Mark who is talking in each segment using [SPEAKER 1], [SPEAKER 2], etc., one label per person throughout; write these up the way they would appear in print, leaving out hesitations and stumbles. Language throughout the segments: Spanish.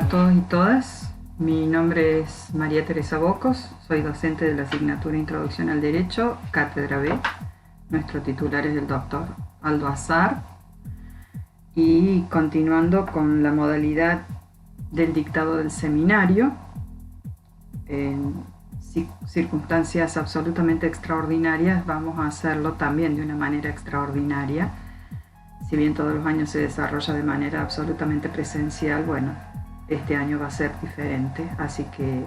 [SPEAKER 1] a todos y todas. Mi nombre es María Teresa Bocos, soy docente de la asignatura Introducción al Derecho, Cátedra B. Nuestro titular es el doctor Aldo Azar. Y continuando con la modalidad del dictado del seminario, en circunstancias absolutamente extraordinarias, vamos a hacerlo también de una manera extraordinaria. Si bien todos los años se desarrolla de manera absolutamente presencial, bueno, este año va a ser diferente, así que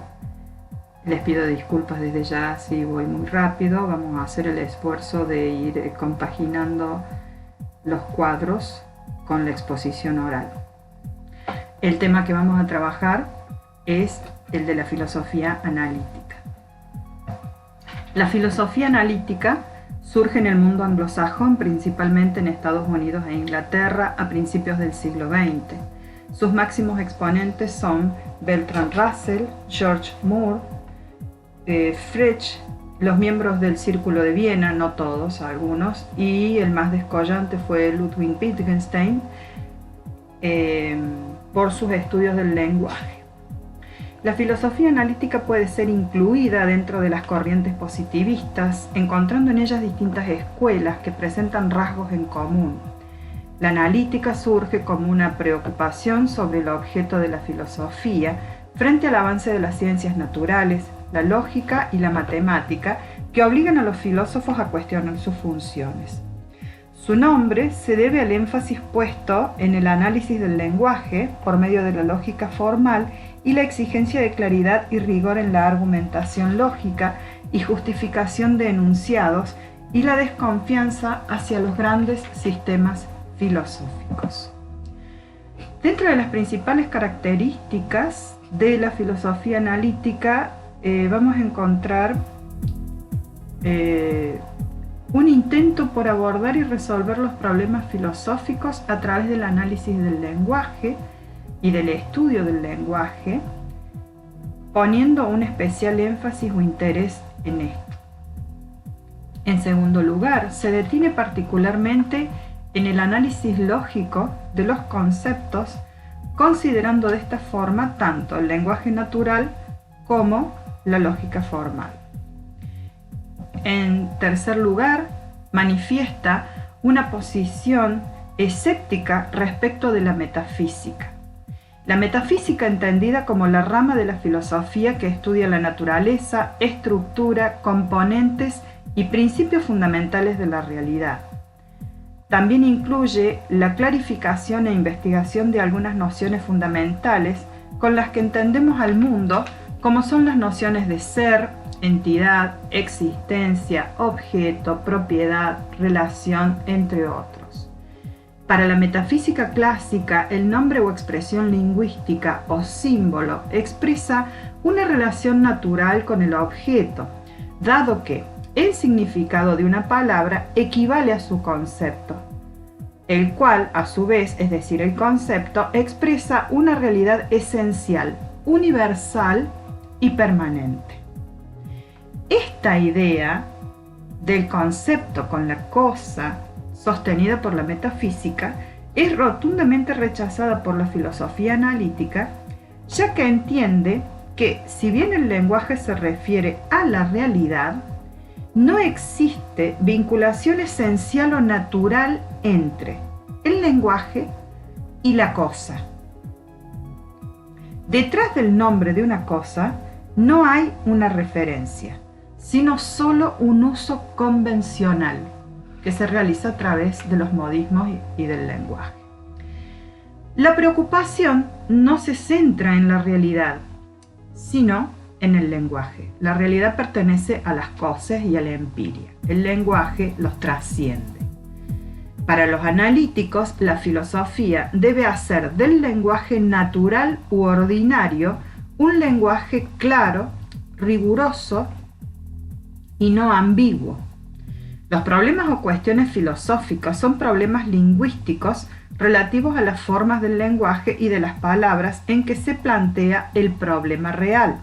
[SPEAKER 1] les pido disculpas desde ya si voy muy rápido. Vamos a hacer el esfuerzo de ir compaginando los cuadros con la exposición oral. El tema que vamos a trabajar es el de la filosofía analítica. La filosofía analítica surge en el mundo anglosajón, principalmente en Estados Unidos e Inglaterra, a principios del siglo XX. Sus máximos exponentes son Bertrand Russell, George Moore, Frege, los miembros del Círculo de Viena, no todos, algunos, y el más descollante fue Ludwig Wittgenstein, por sus estudios del lenguaje. La filosofía analítica puede ser incluida dentro de las corrientes positivistas, encontrando en ellas distintas escuelas que presentan rasgos en común. La analítica surge como una preocupación sobre el objeto de la filosofía frente al avance de las ciencias naturales, la lógica y la matemática, que obligan a los filósofos a cuestionar sus funciones. Su nombre se debe al énfasis puesto en el análisis del lenguaje por medio de la lógica formal y la exigencia de claridad y rigor en la argumentación lógica y justificación de enunciados, y la desconfianza hacia los grandes sistemas filosóficos. Dentro de las principales características de la filosofía analítica vamos a encontrar un intento por abordar y resolver los problemas filosóficos a través del análisis del lenguaje y del estudio del lenguaje, poniendo un especial énfasis o interés en esto. En segundo lugar, se detiene particularmente en el análisis lógico de los conceptos, considerando de esta forma tanto el lenguaje natural como la lógica formal. En tercer lugar, manifiesta una posición escéptica respecto de la metafísica. La metafísica entendida como la rama de la filosofía que estudia la naturaleza, estructura, componentes y principios fundamentales de la realidad. También incluye la clarificación e investigación de algunas nociones fundamentales con las que entendemos al mundo, como son las nociones de ser, entidad, existencia, objeto, propiedad, relación, entre otros. Para la metafísica clásica, el nombre o expresión lingüística o símbolo expresa una relación natural con el objeto, dado que el significado de una palabra equivale a su concepto, el cual, a su vez, es decir, el concepto, expresa una realidad esencial, universal y permanente. Esta idea del concepto con la cosa, sostenida por la metafísica, es rotundamente rechazada por la filosofía analítica, ya que entiende que, si bien el lenguaje se refiere a la realidad, no existe vinculación esencial o natural entre el lenguaje y la cosa. Detrás del nombre de una cosa no hay una referencia, sino solo un uso convencional que se realiza a través de los modismos y del lenguaje. La preocupación no se centra en la realidad, sino en el lenguaje. La realidad pertenece a las cosas y a la empiria. El lenguaje los trasciende. Para los analíticos, la filosofía debe hacer del lenguaje natural u ordinario un lenguaje claro, riguroso y no ambiguo. Los problemas o cuestiones filosóficas son problemas lingüísticos relativos a las formas del lenguaje y de las palabras en que se plantea el problema real.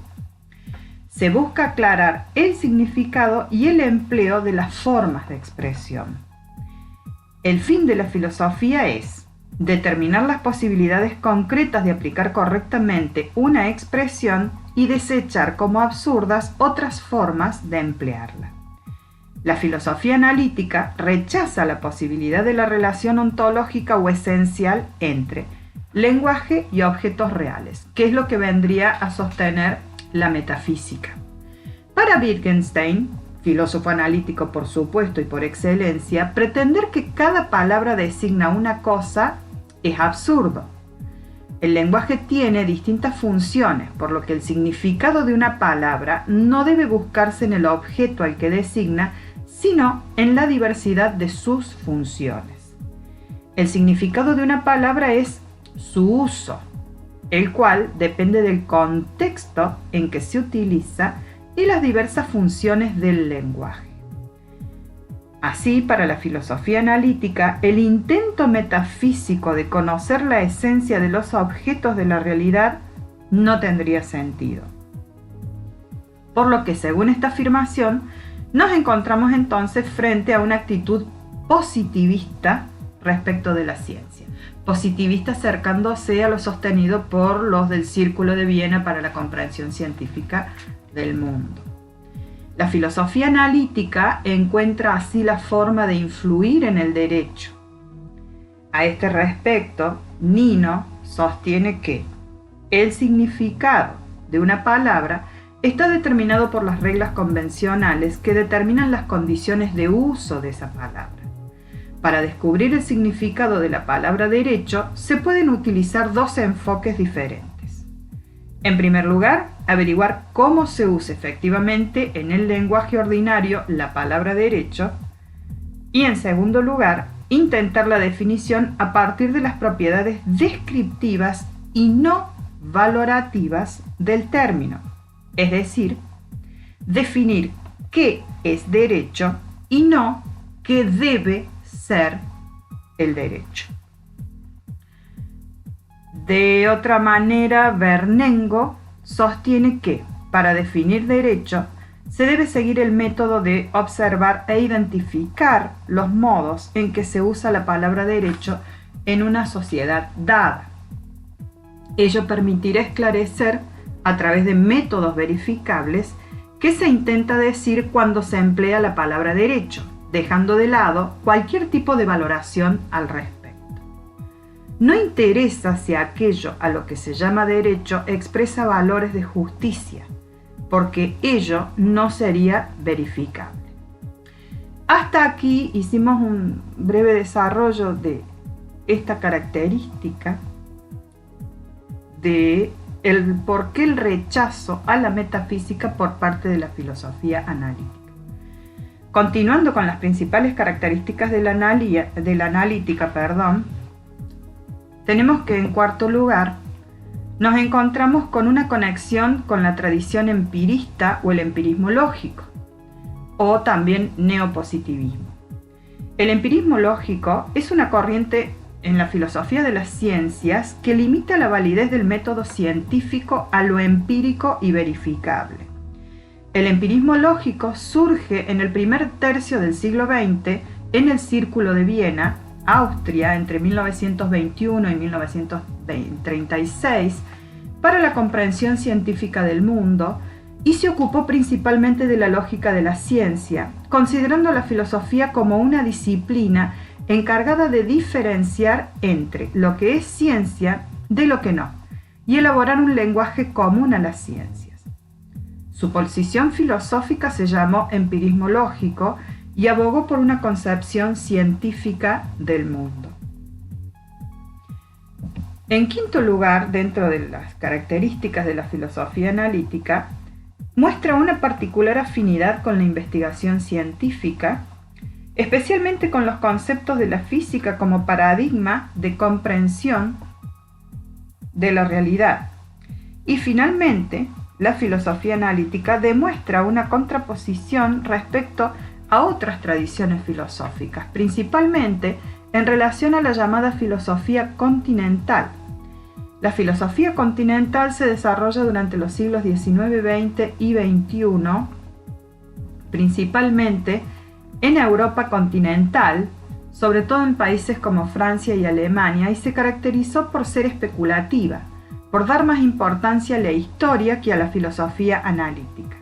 [SPEAKER 1] Se busca aclarar el significado y el empleo de las formas de expresión. El fin de la filosofía es determinar las posibilidades concretas de aplicar correctamente una expresión y desechar como absurdas otras formas de emplearla. La filosofía analítica rechaza la posibilidad de la relación ontológica o esencial entre lenguaje y objetos reales, que es lo que vendría a sostener la metafísica. Para Wittgenstein, filósofo analítico por supuesto y por excelencia, pretender que cada palabra designa una cosa es absurdo. El lenguaje tiene distintas funciones, por lo que el significado de una palabra no debe buscarse en el objeto al que designa, sino en la diversidad de sus funciones. El significado de una palabra es su uso, el cual depende del contexto en que se utiliza y las diversas funciones del lenguaje. Así, para la filosofía analítica, el intento metafísico de conocer la esencia de los objetos de la realidad no tendría sentido. Por lo que, según esta afirmación, nos encontramos entonces frente a una actitud positivista respecto de la ciencia. Positivista acercándose a lo sostenido por los del Círculo de Viena para la comprensión científica del mundo. La filosofía analítica encuentra así la forma de influir en el derecho. A este respecto, Nino sostiene que el significado de una palabra está determinado por las reglas convencionales que determinan las condiciones de uso de esa palabra. Para descubrir el significado de la palabra derecho, se pueden utilizar dos enfoques diferentes. En primer lugar, averiguar cómo se usa efectivamente en el lenguaje ordinario la palabra derecho. Y en segundo lugar, intentar la definición a partir de las propiedades descriptivas y no valorativas del término. Es decir, definir qué es derecho y no qué debe ser el derecho. De otra manera, Bernengo sostiene que, para definir derecho, se debe seguir el método de observar e identificar los modos en que se usa la palabra derecho en una sociedad dada. Ello permitirá esclarecer, a través de métodos verificables, qué se intenta decir cuando se emplea la palabra derecho, dejando de lado cualquier tipo de valoración al respecto. No interesa si aquello a lo que se llama derecho expresa valores de justicia, porque ello no sería verificable. Hasta aquí hicimos un breve desarrollo de esta característica de el por qué el rechazo a la metafísica por parte de la filosofía analítica. Continuando con las principales características de la analítica, tenemos que, en cuarto lugar, nos encontramos con una conexión con la tradición empirista o el empirismo lógico, o también neopositivismo. El empirismo lógico es una corriente en la filosofía de las ciencias que limita la validez del método científico a lo empírico y verificable. El empirismo lógico surge en el primer tercio del siglo XX en el Círculo de Viena, Austria, entre 1921 y 1936, para la comprensión científica del mundo, y se ocupó principalmente de la lógica de la ciencia, considerando la filosofía como una disciplina encargada de diferenciar entre lo que es ciencia de lo que no, y elaborar un lenguaje común a las ciencias. Su posición filosófica se llamó empirismo lógico y abogó por una concepción científica del mundo. En quinto lugar, dentro de las características de la filosofía analítica, muestra una particular afinidad con la investigación científica, especialmente con los conceptos de la física como paradigma de comprensión de la realidad. Y finalmente, la filosofía analítica demuestra una contraposición respecto a otras tradiciones filosóficas, principalmente en relación a la llamada filosofía continental. La filosofía continental se desarrolla durante los siglos XIX, XX y XXI, principalmente en Europa continental, sobre todo en países como Francia y Alemania, y se caracterizó por ser especulativa, por dar más importancia a la historia que a la filosofía analítica.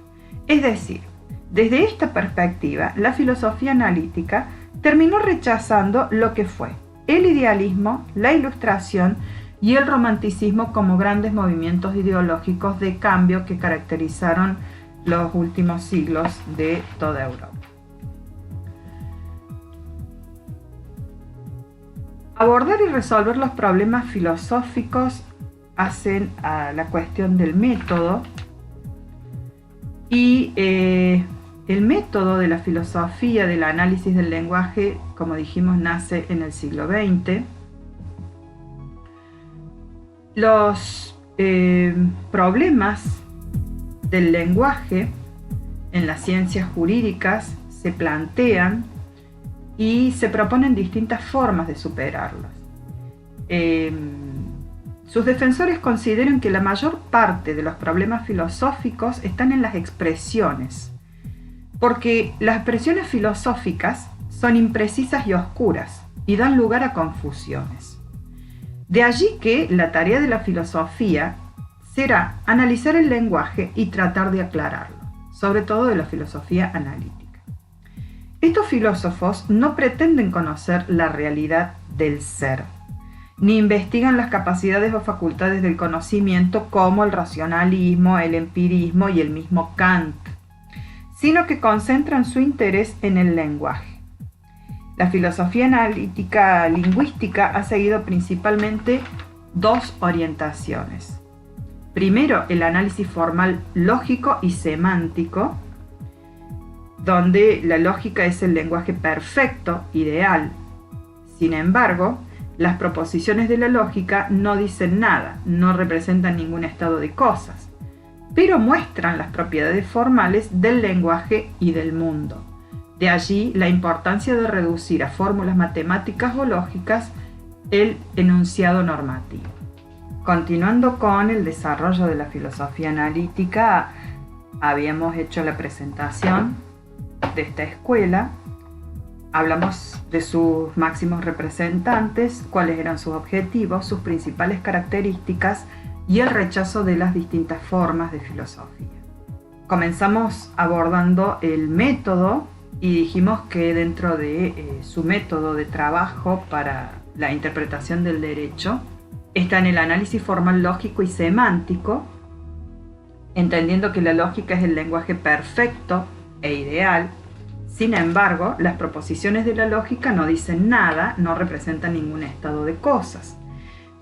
[SPEAKER 1] Es decir, desde esta perspectiva, la filosofía analítica terminó rechazando lo que fue el idealismo, la ilustración y el romanticismo como grandes movimientos ideológicos de cambio que caracterizaron los últimos siglos de toda Europa. Abordar y resolver los problemas filosóficos hacen a la cuestión del método, y el método de la filosofía del análisis del lenguaje, como dijimos, nace en el siglo XX. Los problemas del lenguaje en las ciencias jurídicas se plantean y se proponen distintas formas de superarlos. Sus defensores consideran que la mayor parte de los problemas filosóficos están en las expresiones, porque las expresiones filosóficas son imprecisas y oscuras y dan lugar a confusiones. De allí que la tarea de la filosofía será analizar el lenguaje y tratar de aclararlo, sobre todo de la filosofía analítica. Estos filósofos no pretenden conocer la realidad del ser, ni investigan las capacidades o facultades del conocimiento como el racionalismo, el empirismo y el mismo Kant, sino que concentran su interés en el lenguaje. La filosofía analítica lingüística ha seguido principalmente dos orientaciones. Primero, el análisis formal lógico y semántico, donde la lógica es el lenguaje perfecto, ideal. Sin embargo, las proposiciones de la lógica no dicen nada, no representan ningún estado de cosas, pero muestran las propiedades formales del lenguaje y del mundo. De allí la importancia de reducir a fórmulas matemáticas o lógicas el enunciado normativo. Continuando con el desarrollo de la filosofía analítica, habíamos hecho la presentación de esta escuela. Hablamos de sus máximos representantes, cuáles eran sus objetivos, sus principales características y el rechazo de las distintas formas de filosofía. Comenzamos abordando el método y dijimos que dentro de su método de trabajo para la interpretación del derecho está en el análisis formal lógico y semántico, entendiendo que la lógica es el lenguaje perfecto e ideal. Sin embargo, las proposiciones de la lógica no dicen nada, no representan ningún estado de cosas,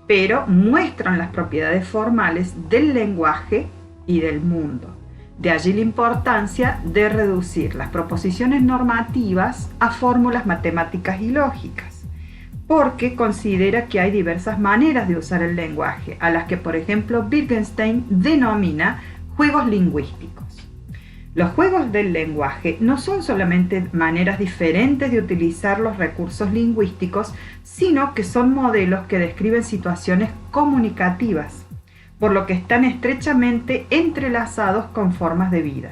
[SPEAKER 1] pero muestran las propiedades formales del lenguaje y del mundo. De allí la importancia de reducir las proposiciones normativas a fórmulas matemáticas y lógicas, porque considera que hay diversas maneras de usar el lenguaje, a las que, por ejemplo, Wittgenstein denomina juegos lingüísticos. Los juegos del lenguaje no son solamente maneras diferentes de utilizar los recursos lingüísticos, sino que son modelos que describen situaciones comunicativas, por lo que están estrechamente entrelazados con formas de vida.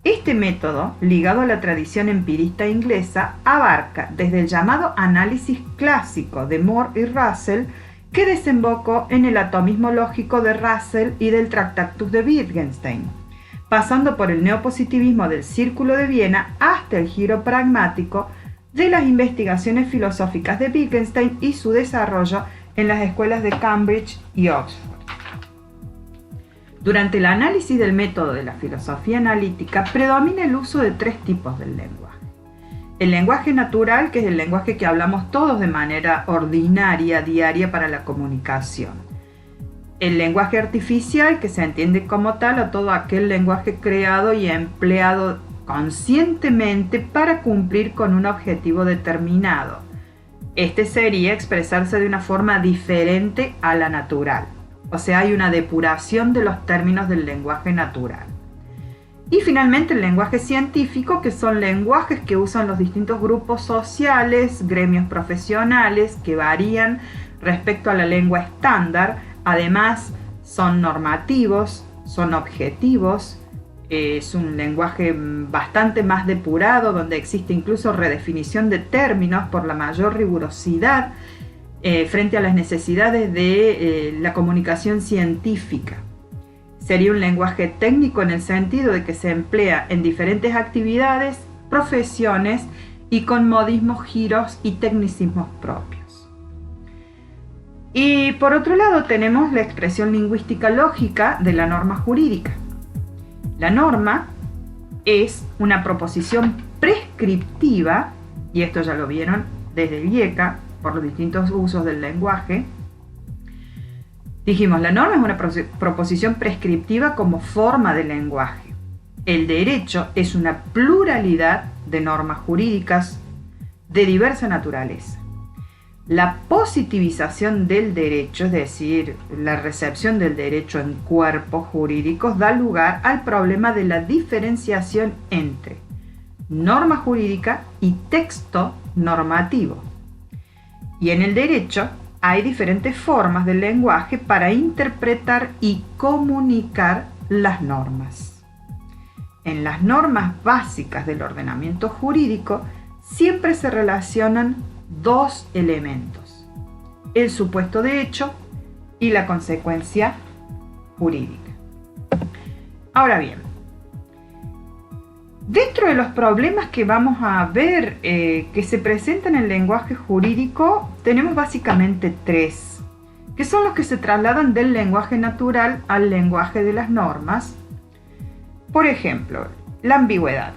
[SPEAKER 1] Este método, ligado a la tradición empirista inglesa, abarca desde el llamado análisis clásico de Moore y Russell, que desembocó en el atomismo lógico de Russell y del Tractatus de Wittgenstein, pasando por el neopositivismo del Círculo de Viena hasta el giro pragmático de las investigaciones filosóficas de Wittgenstein y su desarrollo en las escuelas de Cambridge y Oxford. Durante el análisis del método de la filosofía analítica predomina el uso de tres tipos del lenguaje. El lenguaje natural, que es el lenguaje que hablamos todos de manera ordinaria, diaria para la comunicación. El lenguaje artificial, que se entiende como tal a todo aquel lenguaje creado y empleado conscientemente para cumplir con un objetivo determinado. Este sería expresarse de una forma diferente a la natural. O sea, hay una depuración de los términos del lenguaje natural. Y finalmente el lenguaje científico, que son lenguajes que usan los distintos grupos sociales, gremios profesionales, que varían respecto a la lengua estándar. Además, son normativos, son objetivos, Es un lenguaje bastante más depurado, donde existe incluso redefinición de términos por la mayor rigurosidad frente a las necesidades de la comunicación científica. Sería un lenguaje técnico en el sentido de que se emplea en diferentes actividades, profesiones y con modismos, giros y tecnicismos propios. Y por otro lado tenemos la expresión lingüística lógica de la norma jurídica. La norma es una proposición prescriptiva, y esto ya lo vieron desde el IECA por los distintos usos del lenguaje. Dijimos, la norma es una proposición prescriptiva como forma de lenguaje. El derecho es una pluralidad de normas jurídicas de diversa naturaleza. La positivización del derecho, es decir, la recepción del derecho en cuerpos jurídicos, da lugar al problema de la diferenciación entre norma jurídica y texto normativo. Y en el derecho hay diferentes formas del lenguaje para interpretar y comunicar las normas. En las normas básicas del ordenamiento jurídico siempre se relacionan dos elementos: el supuesto de hecho y la consecuencia jurídica. Ahora bien, dentro de los problemas que vamos a ver que se presentan en el lenguaje jurídico, tenemos básicamente tres, que son los que se trasladan del lenguaje natural al lenguaje de las normas. Por ejemplo, la ambigüedad,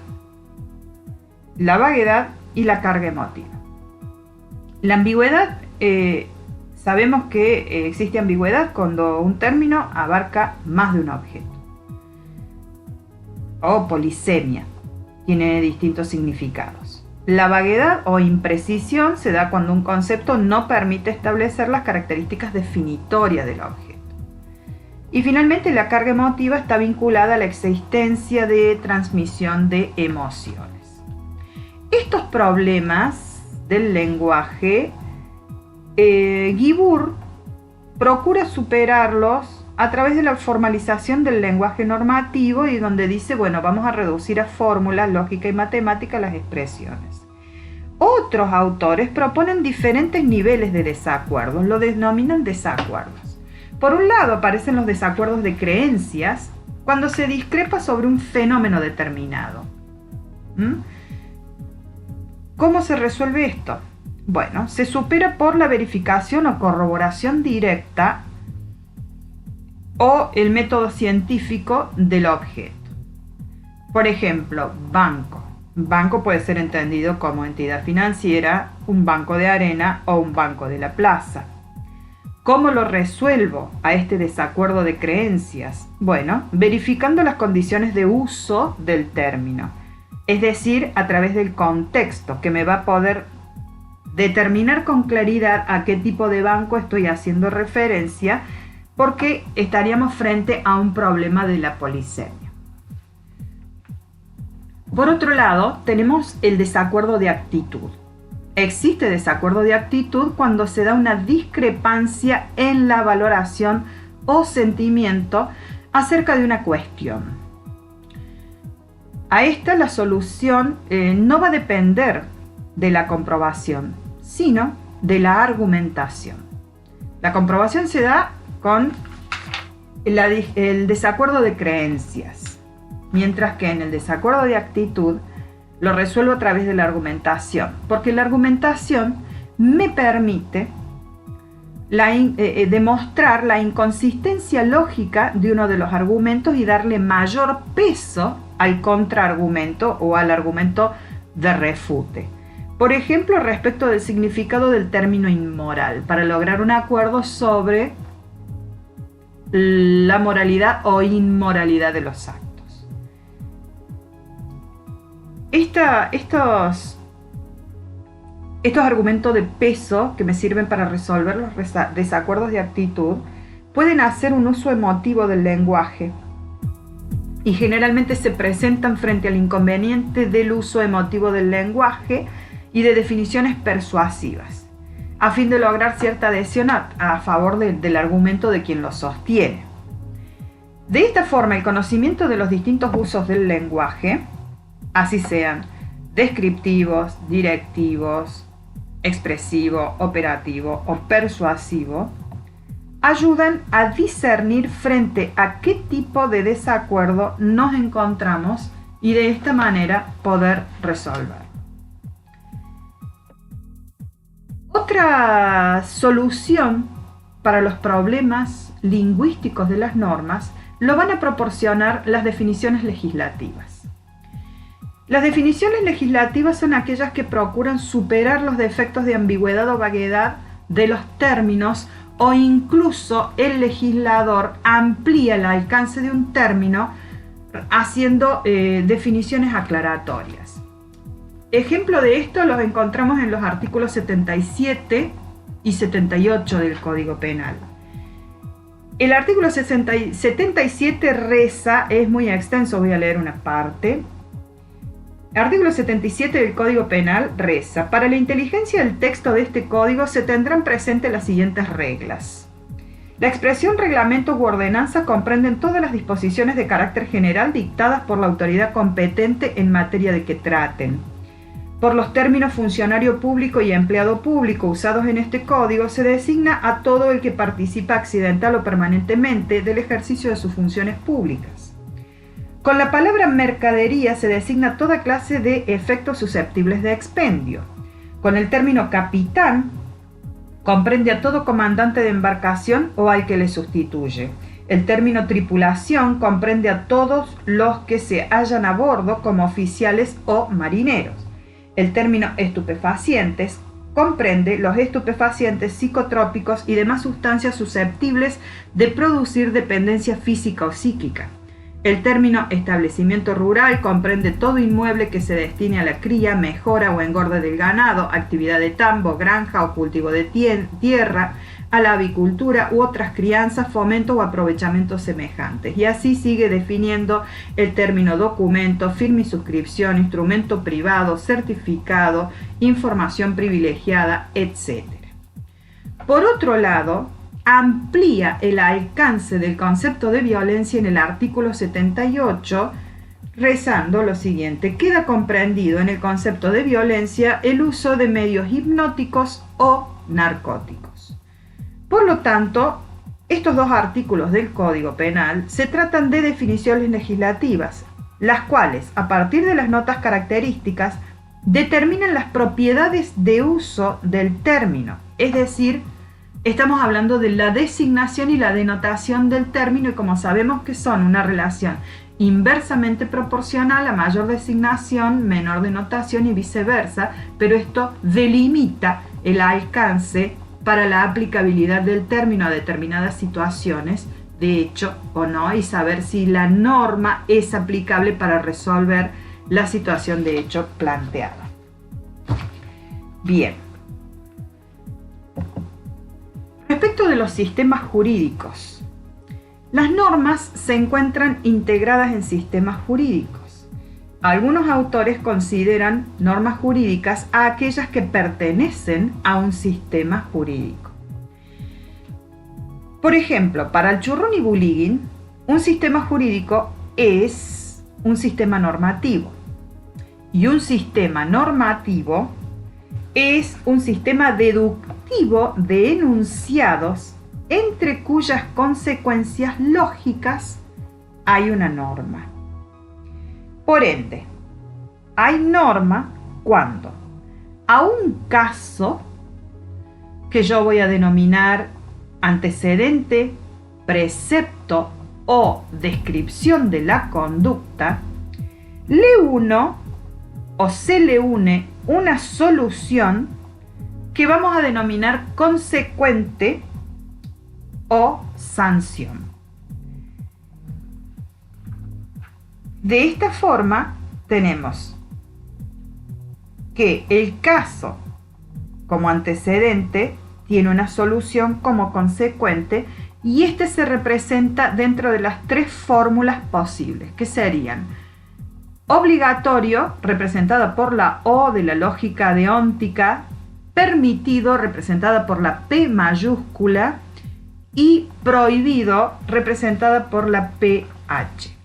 [SPEAKER 1] la vaguedad y la carga emotiva. La ambigüedad, sabemos que existe ambigüedad cuando un término abarca más de un objeto. O polisemia, tiene distintos significados. La vaguedad o imprecisión se da cuando un concepto no permite establecer las características definitorias del objeto. Y finalmente, la carga emotiva está vinculada a la existencia de transmisión de emociones. Estos problemas del lenguaje, Guibur procura superarlos a través de la formalización del lenguaje normativo, y donde dice, bueno, vamos a reducir a fórmulas, lógica y matemática las expresiones. Otros autores proponen diferentes niveles de desacuerdos, lo denominan desacuerdos. Por un lado aparecen los desacuerdos de creencias, cuando se discrepa sobre un fenómeno determinado. ¿Cómo se resuelve esto? Bueno, se supera por la verificación o corroboración directa o el método científico del objeto. Por ejemplo, banco. Banco puede ser entendido como entidad financiera, un banco de arena o un banco de la plaza. ¿Cómo lo resuelvo a este desacuerdo de creencias? Bueno, verificando las condiciones de uso del término. Es decir, a través del contexto, que me va a poder determinar con claridad a qué tipo de banco estoy haciendo referencia, porque estaríamos frente a un problema de la polisemia. Por otro lado, tenemos el desacuerdo de actitud. Existe desacuerdo de actitud cuando se da una discrepancia en la valoración o sentimiento acerca de una cuestión. A esta la solución no va a depender de la comprobación, sino de la argumentación. La comprobación se da con el desacuerdo de creencias, mientras que en el desacuerdo de actitud lo resuelvo a través de la argumentación, porque la argumentación me permite demostrar la inconsistencia lógica de uno de los argumentos y darle mayor peso al contraargumento o al argumento de refute. Por ejemplo, respecto del significado del término inmoral, para lograr un acuerdo sobre la moralidad o inmoralidad de los actos. Estos argumentos de peso que me sirven para resolver los desacuerdos de actitud pueden hacer un uso emotivo del lenguaje y generalmente se presentan frente al inconveniente del uso emotivo del lenguaje y de definiciones persuasivas, a fin de lograr cierta adhesión a favor del argumento de quien lo sostiene. De esta forma, el conocimiento de los distintos usos del lenguaje, así sean descriptivos, directivos, expresivo, operativo o persuasivo, ayudan a discernir frente a qué tipo de desacuerdo nos encontramos y de esta manera poder resolver. Otra solución para los problemas lingüísticos de las normas lo van a proporcionar las definiciones legislativas. Las definiciones legislativas son aquellas que procuran superar los defectos de ambigüedad o vaguedad de los términos, o incluso el legislador amplía el alcance de un término haciendo definiciones aclaratorias. Ejemplo de esto los encontramos en los artículos 77 y 78 del Código Penal. El artículo 77 reza, es muy extenso, voy a leer una parte. Artículo 77 del Código Penal reza: para la inteligencia del texto de este código se tendrán presentes las siguientes reglas. La expresión reglamento u ordenanza comprenden todas las disposiciones de carácter general dictadas por la autoridad competente en materia de que traten. Por los términos funcionario público y empleado público usados en este código se designa a todo el que participa accidental o permanentemente del ejercicio de sus funciones públicas. Con la palabra mercadería se designa toda clase de efectos susceptibles de expendio. Con el término capitán comprende a todo comandante de embarcación o al que le sustituye. El término tripulación comprende a todos los que se hallan a bordo como oficiales o marineros. El término estupefacientes comprende los estupefacientes, psicotrópicos y demás sustancias susceptibles de producir dependencia física o psíquica. El término establecimiento rural comprende todo inmueble que se destine a la cría, mejora o engorde del ganado, actividad de tambo, granja o cultivo de tierra, a la avicultura u otras crianzas, fomento o aprovechamientos semejantes. Y así sigue definiendo el término documento, firma y suscripción, instrumento privado, certificado, información privilegiada, etc. Por otro lado, amplía el alcance del concepto de violencia en el artículo 78, rezando lo siguiente: queda comprendido en el concepto de violencia el uso de medios hipnóticos o narcóticos. Por lo tanto, estos dos artículos del Código Penal se tratan de definiciones legislativas, las cuales, a partir de las notas características, determinan las propiedades de uso del término, es decir, estamos hablando de la designación y la denotación del término, y como sabemos que son una relación inversamente proporcional, a mayor designación, menor denotación y viceversa, pero esto delimita el alcance para la aplicabilidad del término a determinadas situaciones, de hecho o no, y saber si la norma es aplicable para resolver la situación de hecho planteada. Bien. Respecto de los sistemas jurídicos, las normas se encuentran integradas en sistemas jurídicos. Algunos autores consideran normas jurídicas a aquellas que pertenecen a un sistema jurídico. Por ejemplo, para el Churrún y Bulíguin, un sistema jurídico es un sistema normativo. Y un sistema normativo es un sistema deductivo de enunciados entre cuyas consecuencias lógicas hay una norma. Por ende, hay norma cuando a un caso que yo voy a denominar antecedente, precepto o descripción de la conducta, le uno o se le une una solución que vamos a denominar consecuente o sanción. De esta forma tenemos que el caso como antecedente tiene una solución como consecuente, y este se representa dentro de las tres fórmulas posibles, que serían obligatorio, representada por la O de la lógica deóntica, permitido, representada por la P mayúscula, y prohibido, representada por la PH.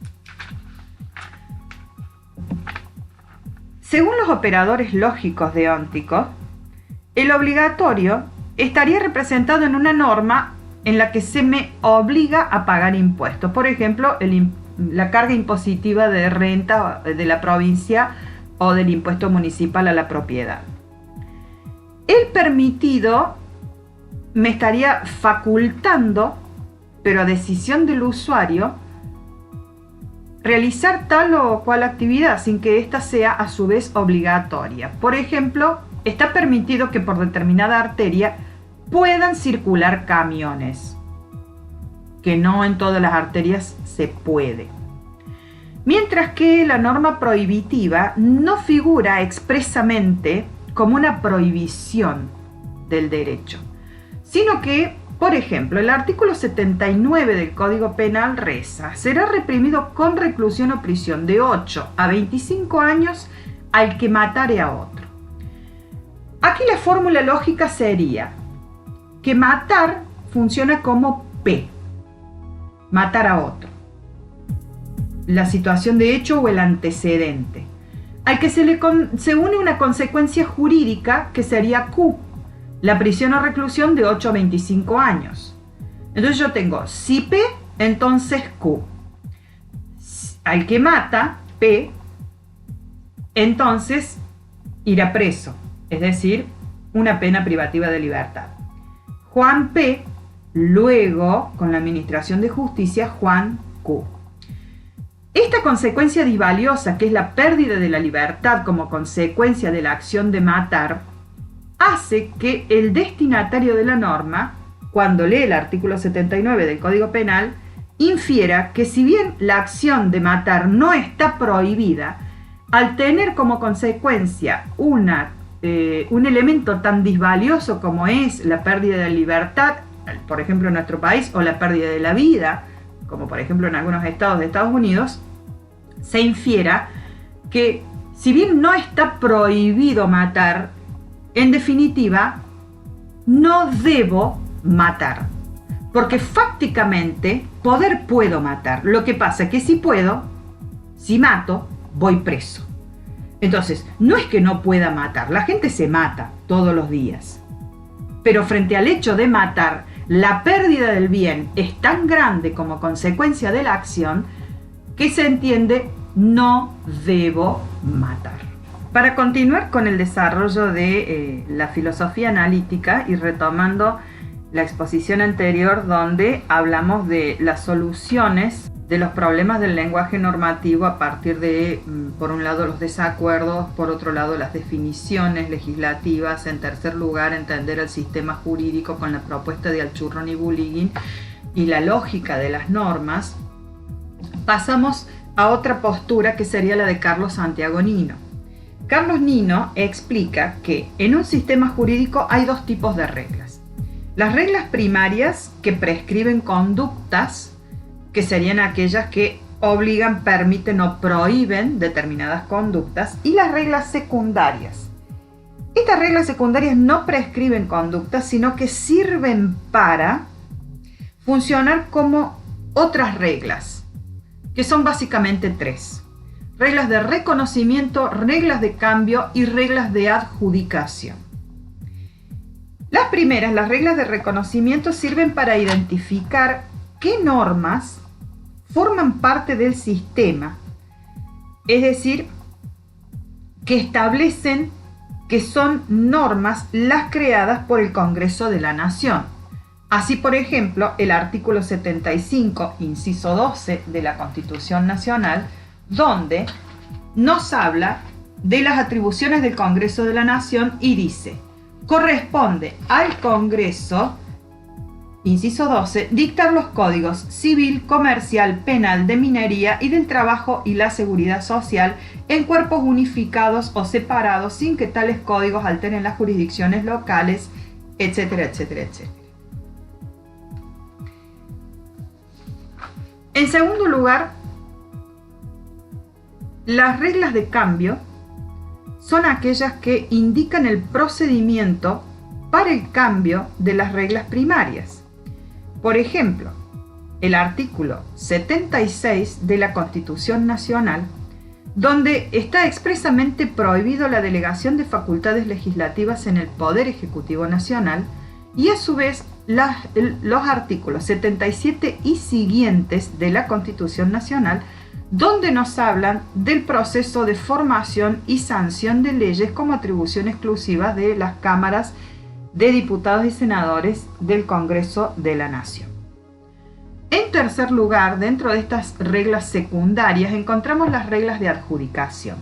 [SPEAKER 1] Según los operadores lógicos deónticos, el obligatorio estaría representado en una norma en la que se me obliga a pagar impuestos. Por ejemplo, la carga impositiva de renta de la provincia o del impuesto municipal a la propiedad. El permitido me estaría facultando, pero a decisión del usuario, realizar tal o cual actividad sin que ésta sea a su vez obligatoria. Por ejemplo, está permitido que por determinada arteria puedan circular camiones, que no en todas las arterias se puede. Mientras que la norma prohibitiva no figura expresamente como una prohibición del derecho, sino que, por ejemplo, el artículo 79 del Código Penal reza: será reprimido con reclusión o prisión de 8 a 25 años al que matare a otro. Aquí la fórmula lógica sería que matar funciona como P, matar a otro, la situación de hecho o el antecedente, al que se une una consecuencia jurídica que sería Q, la prisión o reclusión de 8 a 25 años. Entonces yo tengo si P, entonces Q. Al que mata, P, entonces irá preso, es decir, una pena privativa de libertad. Juan P, luego, con la administración de justicia, Juan Q. Esta consecuencia disvaliosa, que es la pérdida de la libertad como consecuencia de la acción de matar, hace que el destinatario de la norma, cuando lee el artículo 79 del Código Penal, infiera que si bien la acción de matar no está prohibida, al tener como consecuencia un elemento tan disvalioso como es la pérdida de libertad, por ejemplo en nuestro país, o la pérdida de la vida, como por ejemplo en algunos estados de Estados Unidos, se infiera que si bien no está prohibido matar, en definitiva, no debo matar, porque fácticamente puedo matar. Lo que pasa es que si puedo, si mato, voy preso. Entonces, no es que no pueda matar, la gente se mata todos los días. Pero frente al hecho de matar, la pérdida del bien es tan grande como consecuencia de la acción que se entiende no debo matar. Para continuar con el desarrollo de la filosofía analítica y retomando la exposición anterior donde hablamos de las soluciones de los problemas del lenguaje normativo a partir de, por un lado, los desacuerdos, por otro lado, las definiciones legislativas, en tercer lugar, entender el sistema jurídico con la propuesta de Alchurrón y Bulligin y la lógica de las normas, pasamos a otra postura que sería la de Carlos Santiago Nino. Carlos Nino explica que en un sistema jurídico hay dos tipos de reglas. Las reglas primarias que prescriben conductas, que serían aquellas que obligan, permiten o prohíben determinadas conductas, y las reglas secundarias. Estas reglas secundarias no prescriben conductas, sino que sirven para funcionar como otras reglas, que son básicamente tres: reglas de reconocimiento, reglas de cambio y reglas de adjudicación. Las primeras, las reglas de reconocimiento, sirven para identificar qué normas forman parte del sistema, es decir, que establecen que son normas las creadas por el Congreso de la Nación. Así, por ejemplo, el artículo 75, inciso 12 de la Constitución Nacional, donde nos habla de las atribuciones del Congreso de la Nación y dice: corresponde al Congreso, inciso 12, dictar los códigos civil, comercial, penal, de minería y del trabajo y la seguridad social en cuerpos unificados o separados sin que tales códigos alteren las jurisdicciones locales, etcétera, etcétera, etcétera. En segundo lugar, las reglas de cambio son aquellas que indican el procedimiento para el cambio de las reglas primarias. Por ejemplo, el artículo 76 de la Constitución Nacional, donde está expresamente prohibido la delegación de facultades legislativas en el Poder Ejecutivo Nacional, y a su vez los artículos 77 y siguientes de la Constitución Nacional, donde nos hablan del proceso de formación y sanción de leyes como atribución exclusiva de las cámaras de diputados y senadores del Congreso de la Nación. En tercer lugar, dentro de estas reglas secundarias, encontramos las reglas de adjudicación.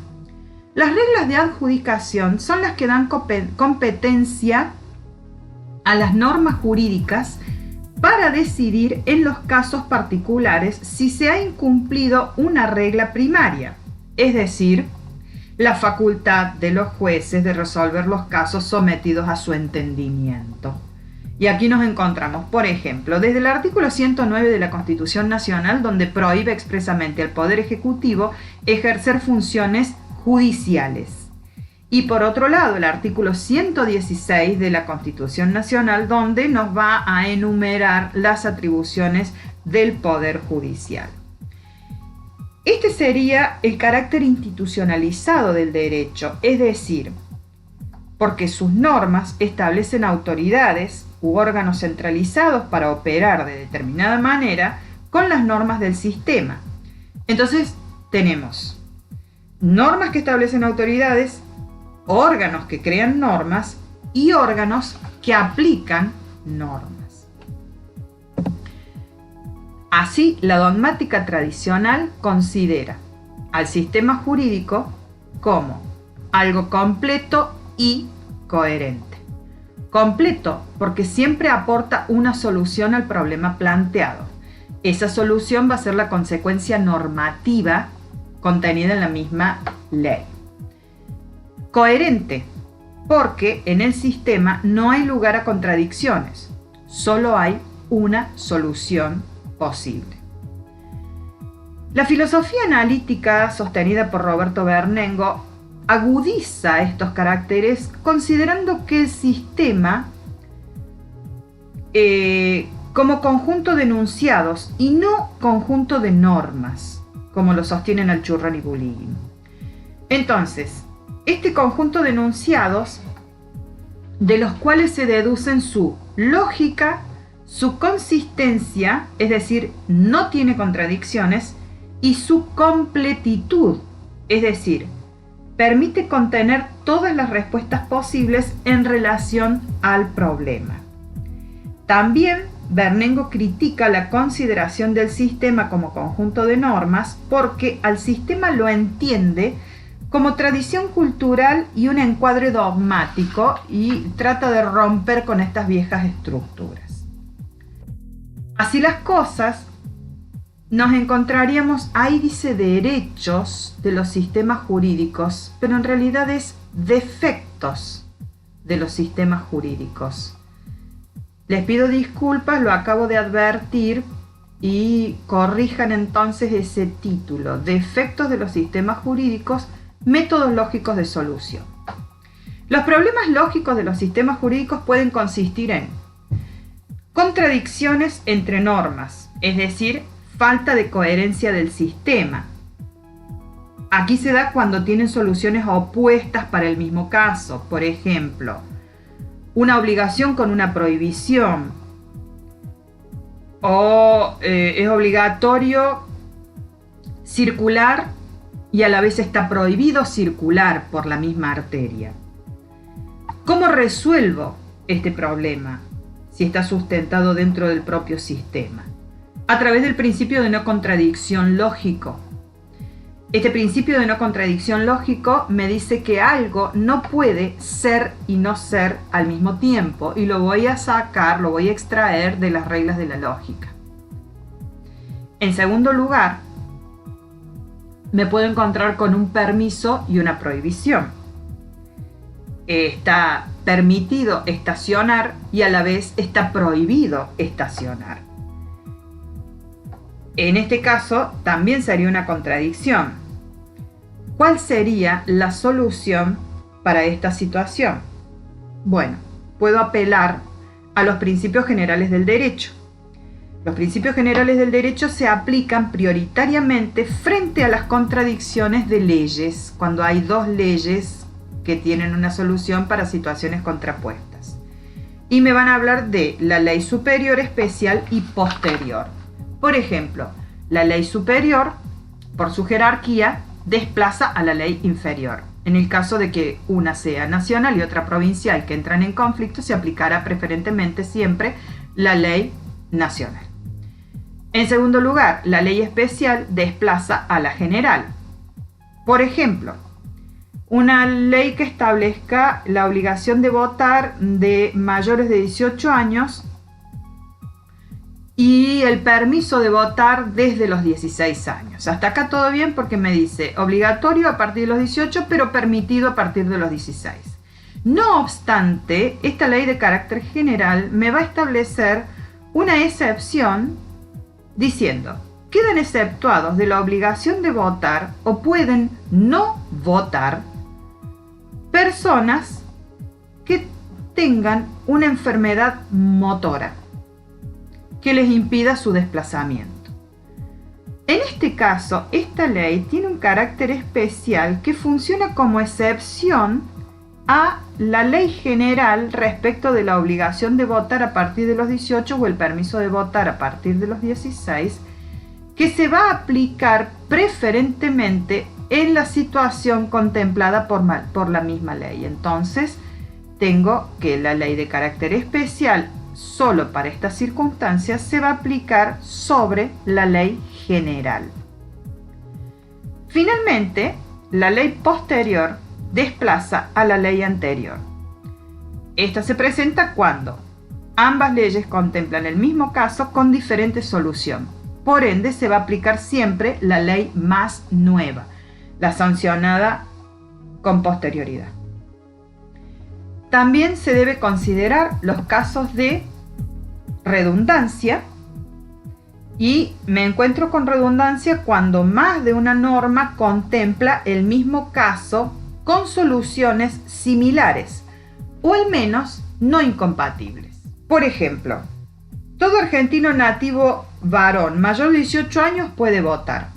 [SPEAKER 1] Las reglas de adjudicación son las que dan competencia a las normas jurídicas para decidir en los casos particulares si se ha incumplido una regla primaria, es decir, la facultad de los jueces de resolver los casos sometidos a su entendimiento. Y aquí nos encontramos, por ejemplo, desde el artículo 109 de la Constitución Nacional, donde prohíbe expresamente al Poder Ejecutivo ejercer funciones judiciales. Y por otro lado, el artículo 116 de la Constitución Nacional, donde nos va a enumerar las atribuciones del Poder Judicial. Este sería el carácter institucionalizado del derecho, es decir, porque sus normas establecen autoridades u órganos centralizados para operar de determinada manera con las normas del sistema. Entonces, tenemos normas que establecen autoridades, órganos que crean normas y órganos que aplican normas. Así, la dogmática tradicional considera al sistema jurídico como algo completo y coherente. Completo porque siempre aporta una solución al problema planteado. Esa solución va a ser la consecuencia normativa contenida en la misma ley. Coherente porque en el sistema no hay lugar a contradicciones, solo hay una solución posible. La filosofía analítica sostenida por Roberto Bernengo agudiza estos caracteres considerando que el sistema como conjunto de enunciados y no conjunto de normas, como lo sostienen Alchurran y Bulliin. Entonces, este conjunto de enunciados, de los cuales se deducen su lógica, su consistencia, es decir, no tiene contradicciones, y su completitud, es decir, permite contener todas las respuestas posibles en relación al problema. También Bernengo critica la consideración del sistema como conjunto de normas porque al sistema lo entiende como tradición cultural y un encuadre dogmático y trata de romper con estas viejas estructuras. Así las cosas, nos encontraríamos, ahí dice derechos de los sistemas jurídicos, pero en realidad es defectos de los sistemas jurídicos. Les pido disculpas, lo acabo de advertir y corrijan entonces ese título, defectos de los sistemas jurídicos, métodos lógicos de solución. Los problemas lógicos de los sistemas jurídicos pueden consistir en contradicciones entre normas, es decir, falta de coherencia del sistema. Aquí se da cuando tienen soluciones opuestas para el mismo caso. Por ejemplo, una obligación con una prohibición. O es obligatorio circular y a la vez está prohibido circular por la misma arteria. ¿Cómo resuelvo este problema si está sustentado dentro del propio sistema? A través del principio de no contradicción lógico. Este principio de no contradicción lógico me dice que algo no puede ser y no ser al mismo tiempo, y lo voy a sacar, lo voy a extraer de las reglas de la lógica. En segundo lugar, me puedo encontrar con un permiso y una prohibición. Está permitido estacionar y a la vez está prohibido estacionar. En este caso también sería una contradicción. ¿Cuál sería la solución para esta situación? Bueno, puedo apelar a los principios generales del derecho. Los principios generales del derecho se aplican prioritariamente frente a las contradicciones de leyes, cuando hay dos leyes que tienen una solución para situaciones contrapuestas. Y me van a hablar de la ley superior, especial y posterior. Por ejemplo, la ley superior, por su jerarquía, desplaza a la ley inferior. En el caso de que una sea nacional y otra provincial que entran en conflicto, se aplicará preferentemente siempre la ley nacional. En segundo lugar, la ley especial desplaza a la general. Por ejemplo, una ley que establezca la obligación de votar de mayores de 18 años y el permiso de votar desde los 16 años. Hasta acá todo bien porque me dice obligatorio a partir de los 18, pero permitido a partir de los 16. No obstante, esta ley de carácter general me va a establecer una excepción diciendo: quedan exceptuados de la obligación de votar o pueden no votar personas que tengan una enfermedad motora que les impida su desplazamiento. En este caso, esta ley tiene un carácter especial que funciona como excepción a la ley general respecto de la obligación de votar a partir de los 18 o el permiso de votar a partir de los 16, que se va a aplicar preferentemente en la situación contemplada por la misma ley. Entonces, tengo que la ley de carácter especial, solo para estas circunstancias, se va a aplicar sobre la ley general. Finalmente, la ley posterior desplaza a la ley anterior. Esta se presenta cuando ambas leyes contemplan el mismo caso con diferente solución. Por ende, se va a aplicar siempre la ley más nueva, la sancionada con posterioridad. También se debe considerar los casos de redundancia, y me encuentro con redundancia cuando más de una norma contempla el mismo caso con soluciones similares o al menos no incompatibles. Por ejemplo, todo argentino nativo varón mayor de 18 años puede votar.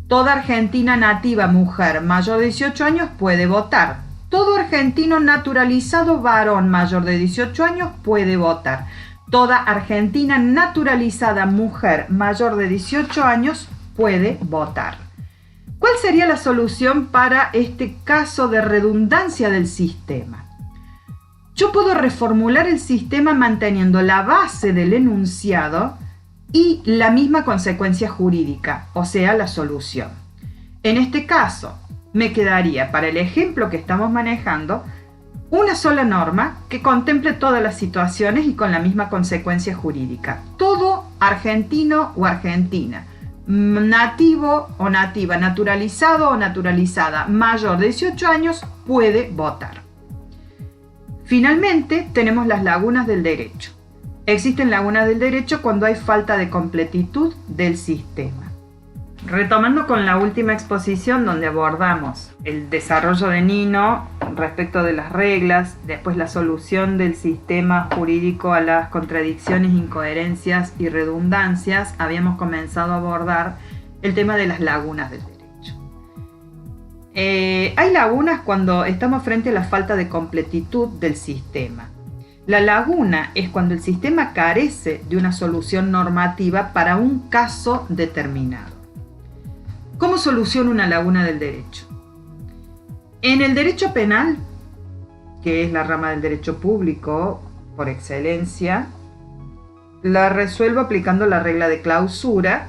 [SPEAKER 1] Toda argentina nativa mujer mayor de 18 años puede votar. Todo argentino naturalizado varón mayor de 18 años puede votar. Toda argentina naturalizada mujer mayor de 18 años puede votar. ¿Cuál sería la solución para este caso de redundancia del sistema? Yo puedo reformular el sistema manteniendo la base del enunciado y la misma consecuencia jurídica, o sea, la solución. En este caso, me quedaría, para el ejemplo que estamos manejando, una sola norma que contemple todas las situaciones y con la misma consecuencia jurídica. Todo argentino o argentina, nativo o nativa, naturalizado o naturalizada, mayor de 18 años, puede votar. Finalmente, tenemos las lagunas del derecho. Existen lagunas del derecho cuando hay falta de completitud del sistema. Retomando con la última exposición donde abordamos el desarrollo de Nino respecto de las reglas, después la solución del sistema jurídico a las contradicciones, incoherencias y redundancias, habíamos comenzado a abordar el tema de las lagunas del derecho. Hay lagunas cuando estamos frente a la falta de completitud del sistema. La laguna es cuando el sistema carece de una solución normativa para un caso determinado. ¿Cómo soluciona una laguna del derecho? En el derecho penal, que es la rama del derecho público por excelencia, la resuelvo aplicando la regla de clausura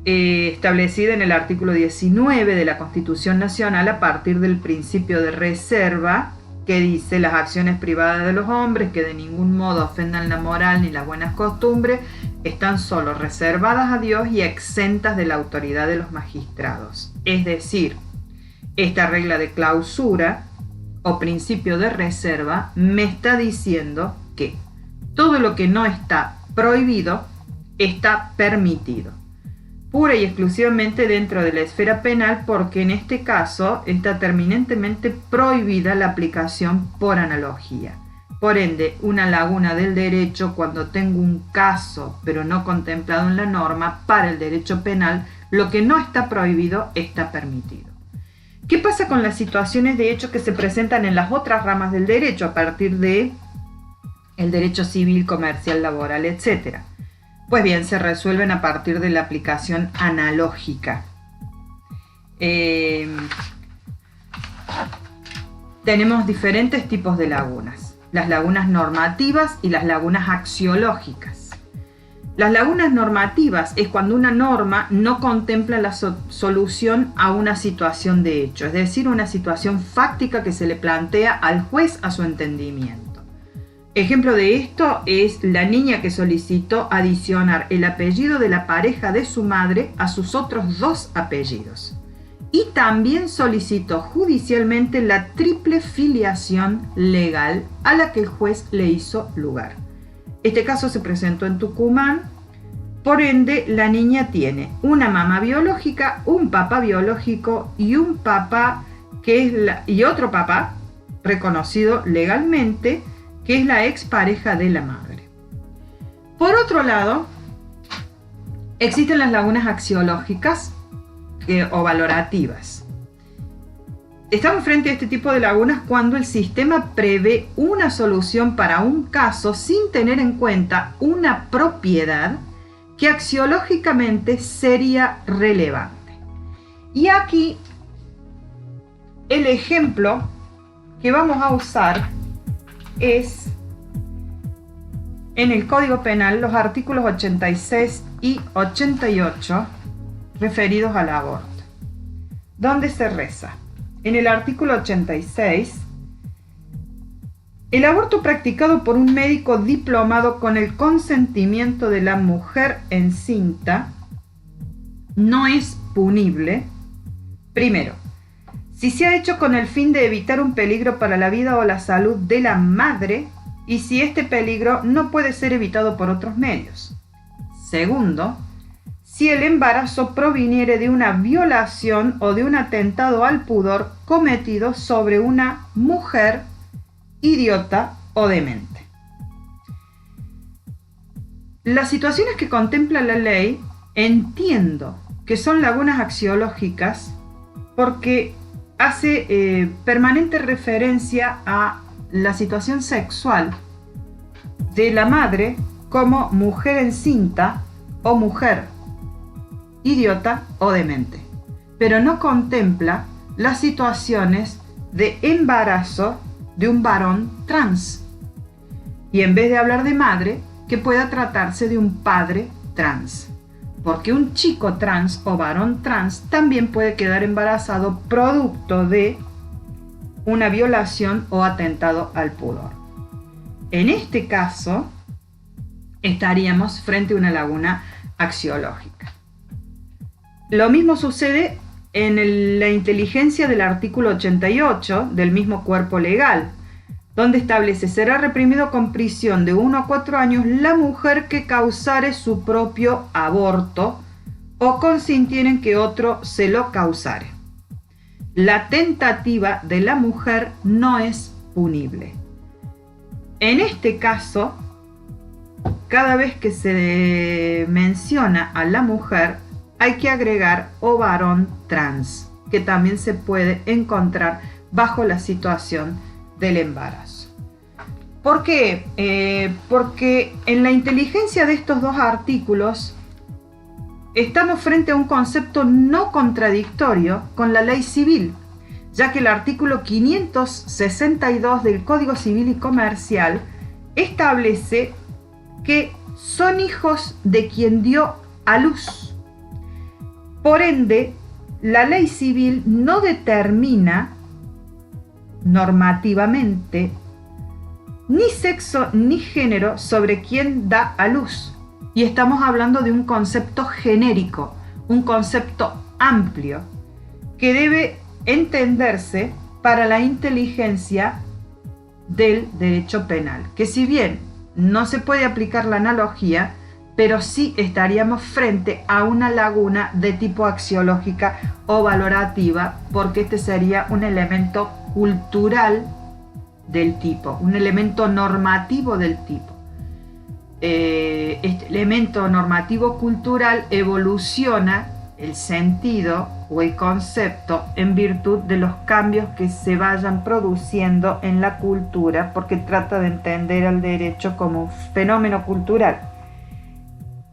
[SPEAKER 1] establecida en el artículo 19 de la Constitución Nacional a partir del principio de reserva, que dice: las acciones privadas de los hombres que de ningún modo ofendan la moral ni las buenas costumbres están solo reservadas a Dios y exentas de la autoridad de los magistrados. Es decir, esta regla de clausura o principio de reserva me está diciendo que todo lo que no está prohibido está permitido, pura y exclusivamente dentro de la esfera penal, porque en este caso está terminantemente prohibida la aplicación por analogía. Por ende, una laguna del derecho cuando tengo un caso, pero no contemplado en la norma, para el derecho penal, lo que no está prohibido está permitido. ¿Qué pasa con las situaciones de hecho que se presentan en las otras ramas del derecho a partir de el derecho civil, comercial, laboral, etcétera? Pues bien, se resuelven a partir de la aplicación analógica. Tenemos diferentes tipos de lagunas. Las lagunas normativas y las lagunas axiológicas. Las lagunas normativas es cuando una norma no contempla la solución a una situación de hecho, es decir, una situación fáctica que se le plantea al juez a su entendimiento. Ejemplo de esto es la niña que solicitó adicionar el apellido de la pareja de su madre a sus otros 2 apellidos. Y también solicitó judicialmente la triple filiación legal a la que el juez le hizo lugar. Este caso se presentó en Tucumán, por ende la niña tiene una mamá biológica, un papá biológico y un papá y otro papá reconocido legalmente que es la expareja de la madre. Por otro lado, existen las lagunas axiológicas o valorativas. Estamos frente a este tipo de lagunas cuando el sistema prevé una solución para un caso sin tener en cuenta una propiedad que axiológicamente sería relevante. Y aquí el ejemplo que vamos a usar es en el Código Penal los artículos 86 y 88 referidos al aborto, donde se reza en el artículo 86: el aborto practicado por un médico diplomado con el consentimiento de la mujer encinta no es punible, primero, si se ha hecho con el fin de evitar un peligro para la vida o la salud de la madre y si este peligro no puede ser evitado por otros medios. Segundo, si el embarazo proviniere de una violación o de un atentado al pudor cometido sobre una mujer idiota o demente. Las situaciones que contempla la ley entiendo que son lagunas axiológicas porque hace permanente referencia a la situación sexual de la madre como mujer encinta o mujer idiota o demente, pero no contempla las situaciones de embarazo de un varón trans. Y en vez de hablar de madre, que pueda tratarse de un padre trans, porque un chico trans o varón trans también puede quedar embarazado producto de una violación o atentado al pudor. En este caso, estaríamos frente a una laguna axiológica. Lo mismo sucede en la inteligencia del artículo 88 del mismo cuerpo legal, donde establece: será reprimido con prisión de 1 a 4 años la mujer que causare su propio aborto o consintiere en que otro se lo causare. La tentativa de la mujer no es punible. En este caso, cada vez que se menciona a la mujer, hay que agregar o varón trans, que también se puede encontrar bajo la situación del embarazo. ¿Por qué? Porque en la inteligencia de estos dos artículos estamos frente a un concepto no contradictorio con la ley civil, ya que el artículo 562 del Código Civil y Comercial establece que son hijos de quien dio a luz. Por ende, la ley civil no determina normativamente ni sexo ni género sobre quién da a luz. Y estamos hablando de un concepto genérico, un concepto amplio, que debe entenderse para la inteligencia del derecho penal. Que si bien no se puede aplicar la analogía, pero sí estaríamos frente a una laguna de tipo axiológica o valorativa, porque este sería un elemento cultural del tipo, un elemento normativo del tipo. Este elemento normativo cultural evoluciona el sentido o el concepto en virtud de los cambios que se vayan produciendo en la cultura, porque trata de entender al derecho como un fenómeno cultural,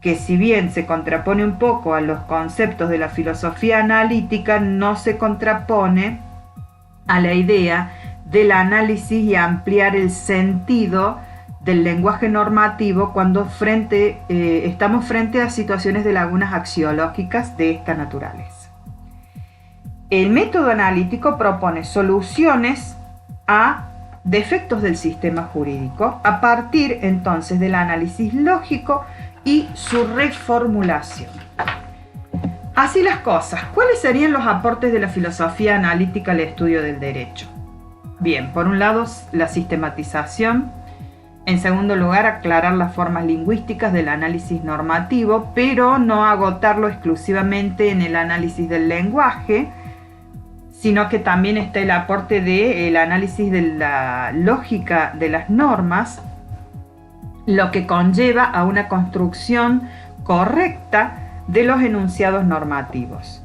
[SPEAKER 1] que si bien se contrapone un poco a los conceptos de la filosofía analítica, no se contrapone a la idea del análisis y ampliar el sentido del lenguaje normativo cuando estamos frente a situaciones de lagunas axiológicas de esta naturaleza. El método analítico propone soluciones a defectos del sistema jurídico a partir entonces del análisis lógico y su reformulación. Así las cosas, ¿cuáles serían los aportes de la filosofía analítica al estudio del derecho? Bien, por un lado, la sistematización. En segundo lugar, aclarar las formas lingüísticas del análisis normativo, pero no agotarlo exclusivamente en el análisis del lenguaje, sino que también está el aporte del análisis de la lógica de las normas, lo que conlleva a una construcción correcta de los enunciados normativos,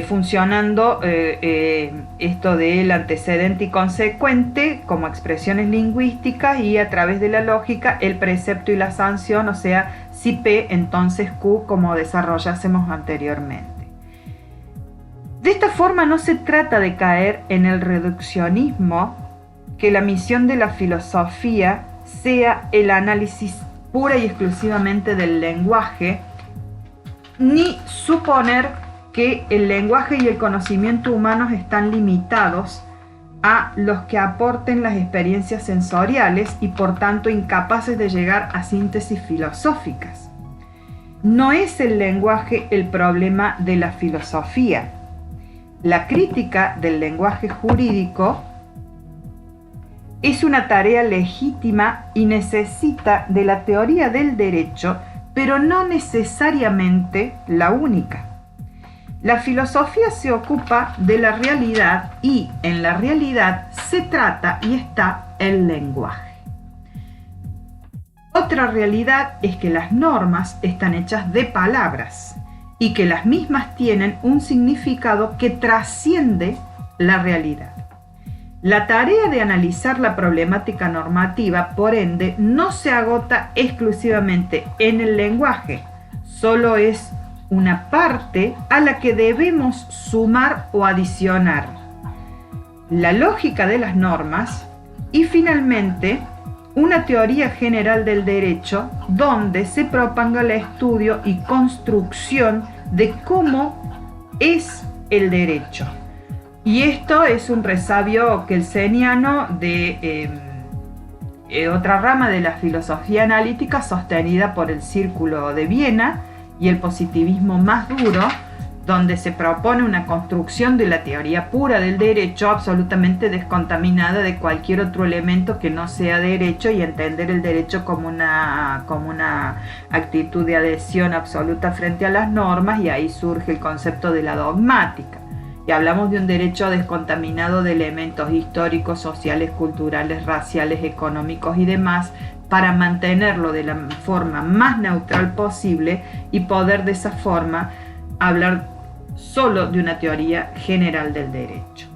[SPEAKER 1] funcionando esto del antecedente y consecuente como expresiones lingüísticas, y a través de la lógica el precepto y la sanción, o sea, si P, entonces Q, como desarrollásemos anteriormente. De esta forma no se trata de caer en el reduccionismo, que la misión de la filosofía sea el análisis pura y exclusivamente del lenguaje, ni suponer que el lenguaje y el conocimiento humanos están limitados a los que aporten las experiencias sensoriales y por tanto incapaces de llegar a síntesis filosóficas. No es el lenguaje el problema de la filosofía. La crítica del lenguaje jurídico es una tarea legítima y necesita de la teoría del derecho, pero no necesariamente la única. La filosofía se ocupa de la realidad y en la realidad se trata y está el lenguaje. Otra realidad es que las normas están hechas de palabras y que las mismas tienen un significado que trasciende la realidad. La tarea de analizar la problemática normativa, por ende, no se agota exclusivamente en el lenguaje, solo es una parte a la que debemos sumar o adicionar la lógica de las normas y finalmente una teoría general del derecho donde se proponga el estudio y construcción de cómo es el derecho. Y esto es un resabio kelseniano de otra rama de la filosofía analítica sostenida por el Círculo de Viena y el positivismo más duro, donde se propone una construcción de la teoría pura del derecho absolutamente descontaminada de cualquier otro elemento que no sea derecho, y entender el derecho como una actitud de adhesión absoluta frente a las normas, y ahí surge el concepto de la dogmática. Y hablamos de un derecho descontaminado de elementos históricos, sociales, culturales, raciales, económicos y demás, para mantenerlo de la forma más neutral posible y poder de esa forma hablar solo de una teoría general del derecho.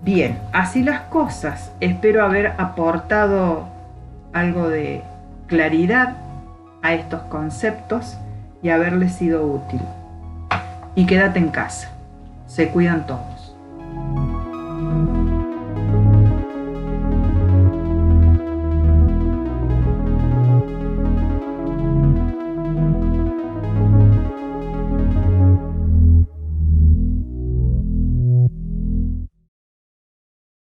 [SPEAKER 1] Bien, así las cosas. Espero haber aportado algo de claridad a estos conceptos y haberles sido útil. Y quédate en casa. Se cuidan todos.